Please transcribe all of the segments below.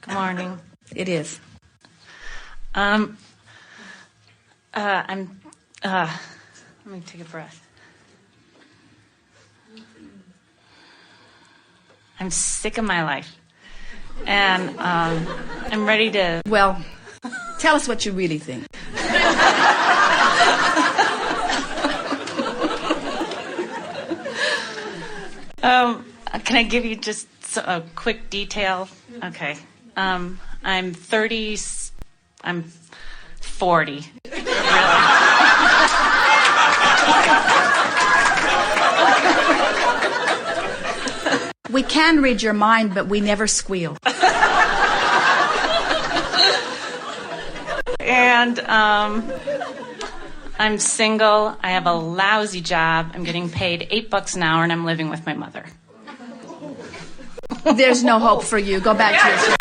Good morning. It is. Let me take a breath. I'm sick of my life. And I'm ready to... Well, tell us what you really think. Can I give you just a quick detail? Okay. I'm 30... I'm 40. We can read your mind, but we never squeal. And I'm single. I have a lousy job. I'm getting paid $8 an hour, and I'm living with my mother. There's no hope for you. Go back to your story.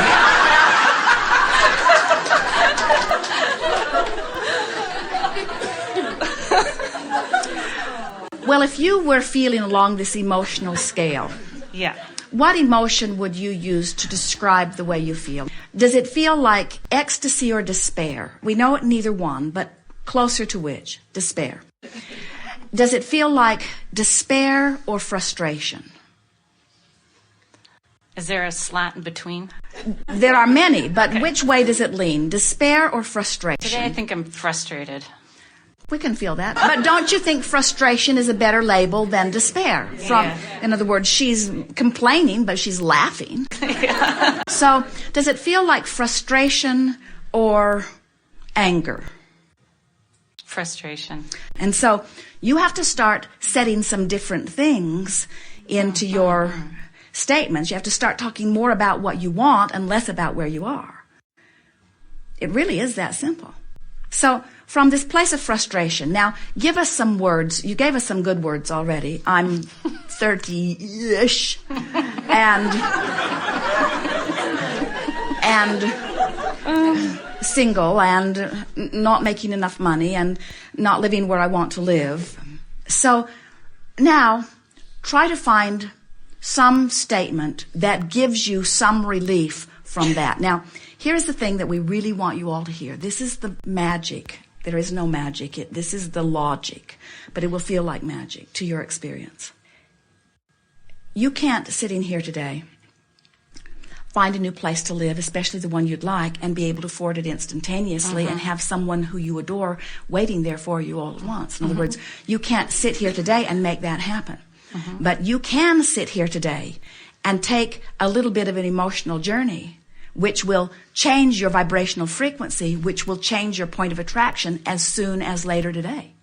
Well, if you were feeling along this emotional scale, Yeah. what emotion would you use to describe the way you feel? Does it feel like ecstasy or despair? We know it neither one, but closer to which? Despair. Does it feel like despair or frustration? Is there a slot in between? There are many, but Okay. which way does it lean? Despair or frustration? Today I think I'm frustrated. We can feel that. But don't you think frustration is a better label than despair? Yeah. In other words, she's complaining, but she's laughing. Yeah. So, does it feel like frustration or anger? Frustration. And so, you have to start setting some different things into your statements. You have to start talking more about what you want and less about where you are. It really is that simple. So, from this place of frustration, now give us some words. You gave us some good words already. I'm 30-ish and single and not making enough money and not living where I want to live. So now try to find some statement that gives you some relief from that. Now, here's the thing that we really want you all to hear. This is the magic. There is no magic. This is the logic, but it will feel like magic to your experience. You can't, sitting here today, find a new place to live, especially the one you'd like, and be able to afford it instantaneously and have someone who you adore waiting there for you all at once. In other words, you can't sit here today and make that happen. But you can sit here today and take a little bit of an emotional journey which will change your vibrational frequency, which will change your point of attraction as soon as later today.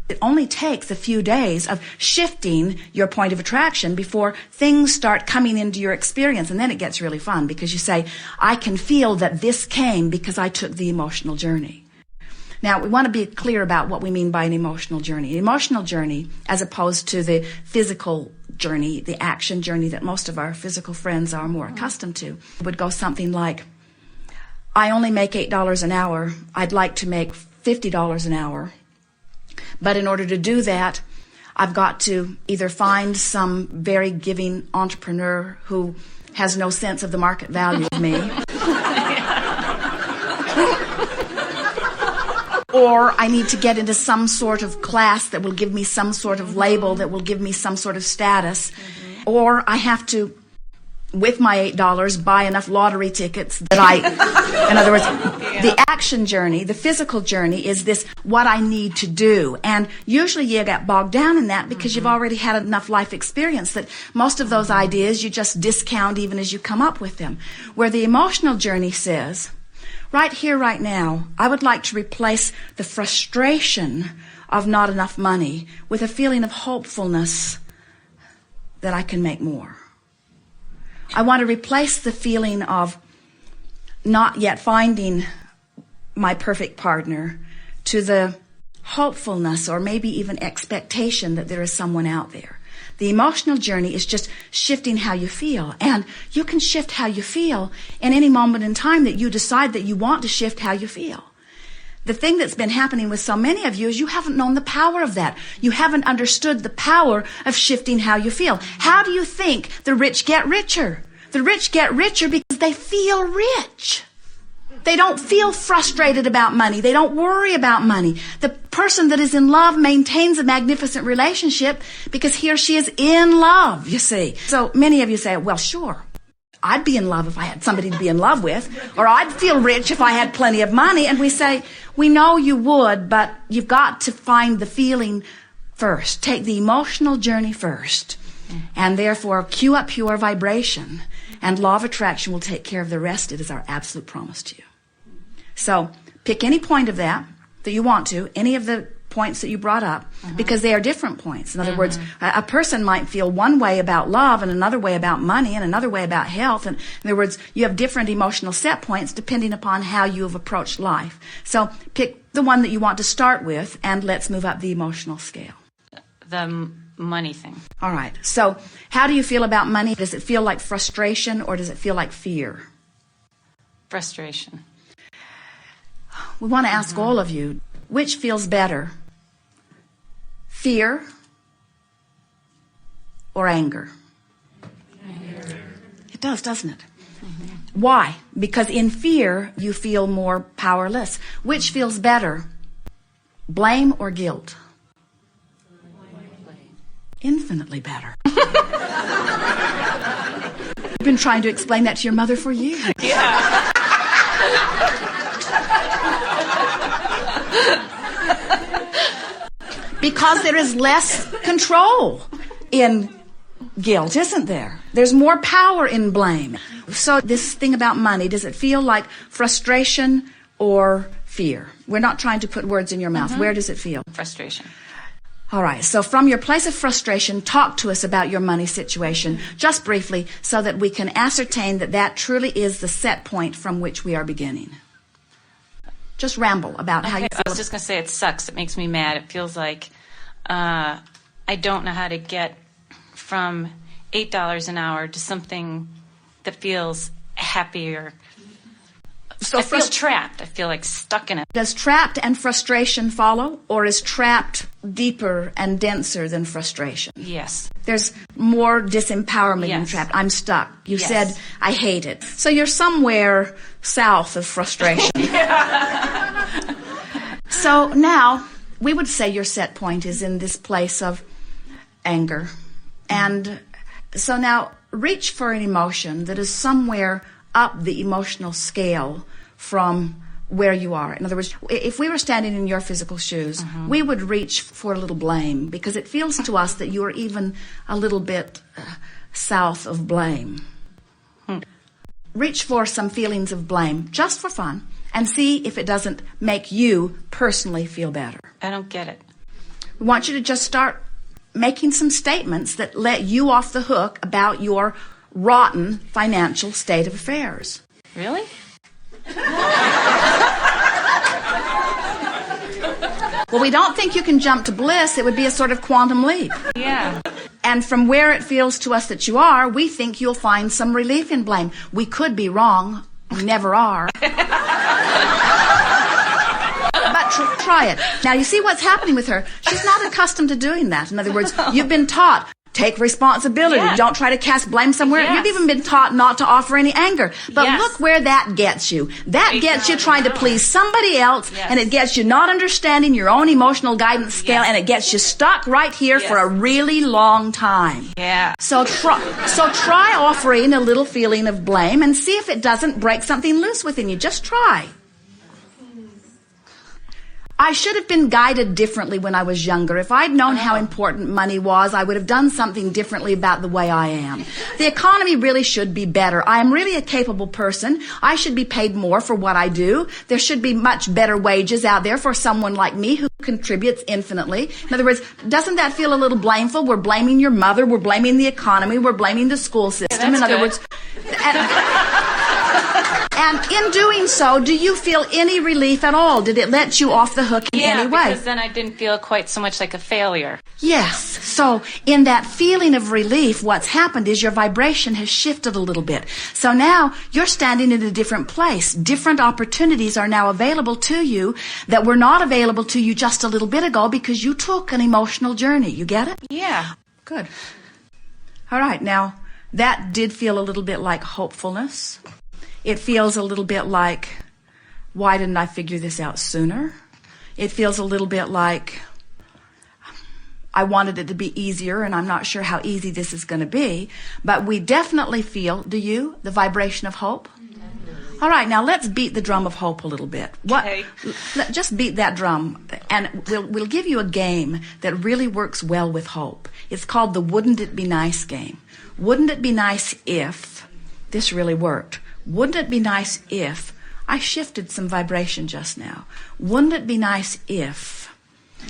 It only takes a few days of shifting your point of attraction before things start coming into your experience. And then it gets really fun because you say, I can feel that this came because I took the emotional journey. Now, we want to be clear about what we mean by an emotional journey. An emotional journey, as opposed to the physical journey, the action journey that most of our physical friends are more accustomed to, would go something like, I only make $8 an hour. I'd like to make $50 an hour. But in order to do that, I've got to either find some very giving entrepreneur who has no sense of the market value of me, or I need to get into some sort of class that will give me some sort of label, that will give me some sort of status, or I have to, with my $8, buy enough lottery tickets that in other words, the action journey, the physical journey is this, what I need to do. And usually you get bogged down in that because you've already had enough life experience that most of those ideas you just discount even as you come up with them. Where the emotional journey says, right here, right now, I would like to replace the frustration of not enough money with a feeling of hopefulness that I can make more. I want to replace the feeling of not yet finding my perfect partner to the hopefulness or maybe even expectation that there is someone out there. The emotional journey is just shifting how you feel. And you can shift how you feel in any moment in time that you decide that you want to shift how you feel. The thing that's been happening with so many of you is you haven't known the power of that. You haven't understood the power of shifting how you feel. How do you think the rich get richer? The rich get richer because They feel rich. They don't feel frustrated about money. They don't worry about money. The person that is in love maintains a magnificent relationship because he or she is in love, you see. So many of you say, well, sure, I'd be in love if I had somebody to be in love with, or I'd feel rich if I had plenty of money. And we say, we know you would, but you've got to find the feeling first. Take the emotional journey first. And therefore, cue up your vibration. And law of attraction will take care of the rest. It is our absolute promise to you. So pick any point of that you want to, any of the points that you brought up, because they are different points. In other words, a person might feel one way about love and another way about money and another way about health. And in other words, you have different emotional set points depending upon how you have approached life. So pick the one that you want to start with, and let's move up the emotional scale. The money thing. All right. So how do you feel about money? Does it feel like frustration or does it feel like fear? Frustration. We want to ask all of you, which feels better? Fear or anger? It does, doesn't it? Why? Because in fear, you feel more powerless. Which feels better? Blame or guilt? Infinitely better. You've been trying to explain that to your mother for years. Yeah. Because there is less control in guilt, isn't there? There's more power in blame. So this thing about money, does it feel like frustration or fear? We're not trying to put words in your mouth. Where does it feel? Frustration. All right, so from your place of frustration, talk to us about your money situation, just briefly, so that we can ascertain that that truly is the set point from which we are beginning. Just ramble about how you feel. I was just going to say it sucks. It makes me mad. It feels like I don't know how to get from $8 an hour to something that feels happier. So I feel trapped. I feel like stuck in it. Does trapped and frustration follow, or is trapped deeper and denser than frustration? Yes. There's more disempowerment in trapped. I'm stuck. You said, I hate it. So you're somewhere south of frustration. So now, we would say your set point is in this place of anger. And so now, reach for an emotion that is somewhere up the emotional scale from where you are. In other words, if we were standing in your physical shoes, we would reach for a little blame, because it feels to us that you are even a little bit south of blame. Reach for some feelings of blame, just for fun, and see if it doesn't make you personally feel better. I don't get it. We want you to just start making some statements that let you off the hook about your rotten financial state of affairs. Really? Well, we don't think you can jump to bliss. It would be a sort of quantum leap. Yeah. And from where it feels to us that you are, we think you'll find some relief in blame. We could be wrong. We never are. But try it. Now, you see what's happening with her. She's not accustomed to doing that. In other words, you've been taught, take responsibility. Yes. Don't try to cast blame somewhere. Yes. You've even been taught not to offer any anger. But Yes. look where that gets you. That gets you trying to please somebody else, Yes. and it gets you not understanding your own emotional guidance scale, Yes. and it gets you stuck right here Yes. for a really long time. Yeah. So try offering a little feeling of blame and see if it doesn't break something loose within you. Just try. I should have been guided differently when I was younger. If I'd known how important money was, I would have done something differently about the way I am. The economy really should be better. I am really a capable person. I should be paid more for what I do. There should be much better wages out there for someone like me who contributes infinitely. In other words, doesn't that feel a little blameful? We're blaming your mother. We're blaming the economy. We're blaming the school system. Yeah, In other good. words, and in doing so, do you feel any relief at all? Did it let you off the hook in any way? Because then I didn't feel quite so much like a failure. Yes. So in that feeling of relief, what's happened is your vibration has shifted a little bit. So now you're standing in a different place. Different opportunities are now available to you that were not available to you just a little bit ago because you took an emotional journey. You get it? Yeah. Good. All right. Now, that did feel a little bit like hopefulness. It feels a little bit like, why didn't I figure this out sooner? It feels a little bit like, I wanted it to be easier, and I'm not sure how easy this is going to be. But we definitely feel, do you, the vibration of hope? All right, now let's beat the drum of hope a little bit. Okay. Just beat that drum, and we'll give you a game that really works well with hope. It's called the Wouldn't It Be Nice game. Wouldn't it be nice if this really worked? Wouldn't it be nice if I shifted some vibration just now? Wouldn't it be nice if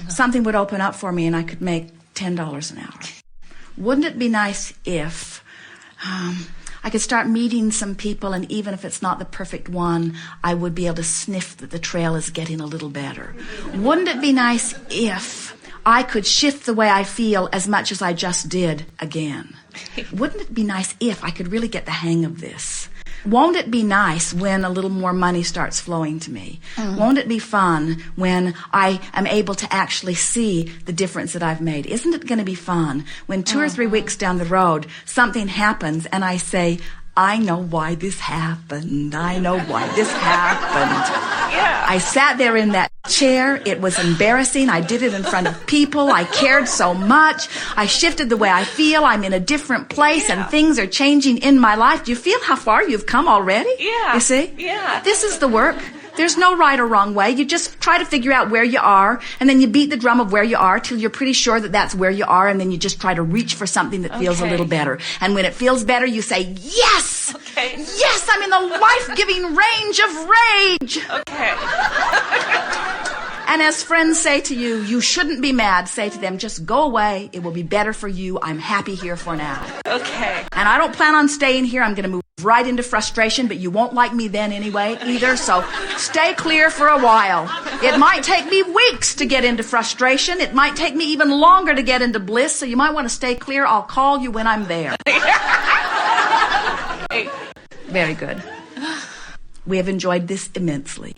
something would open up for me and I could make $10 an hour? Wouldn't it be nice if I could start meeting some people, and even if it's not the perfect one, I would be able to sniff that the trail is getting a little better? Wouldn't it be nice if I could shift the way I feel as much as I just did again? Wouldn't it be nice if I could really get the hang of this? Won't it be nice when a little more money starts flowing to me? Won't it be fun when I am able to actually see the difference that I've made? Isn't it going to be fun when 2 or 3 weeks down the road something happens and I say, I know why this happened. I know why this happened. Yeah. I sat there in that chair. It was embarrassing. I did it in front of people. I cared so much. I shifted the way I feel. I'm in a different place, and things are changing in my life. Do you feel how far you've come already? Yeah. You see? Yeah. This is the work. There's no right or wrong way. You just try to figure out where you are, and then you beat the drum of where you are till you're pretty sure that that's where you are, and then you just try to reach for something that feels a little better. And when it feels better, you say, yes! Okay. Yes, I'm in the life-giving range of rage! Okay. And as friends say to you, you shouldn't be mad. Say to them, just go away. It will be better for you. I'm happy here for now. Okay. And I don't plan on staying here. I'm going to move right into frustration, but you won't like me then anyway either, so stay clear for a while. It might take me weeks to get into frustration. It might take me even longer to get into bliss, so you might want to stay clear. I'll call you when I'm there. Very good. We have enjoyed this immensely.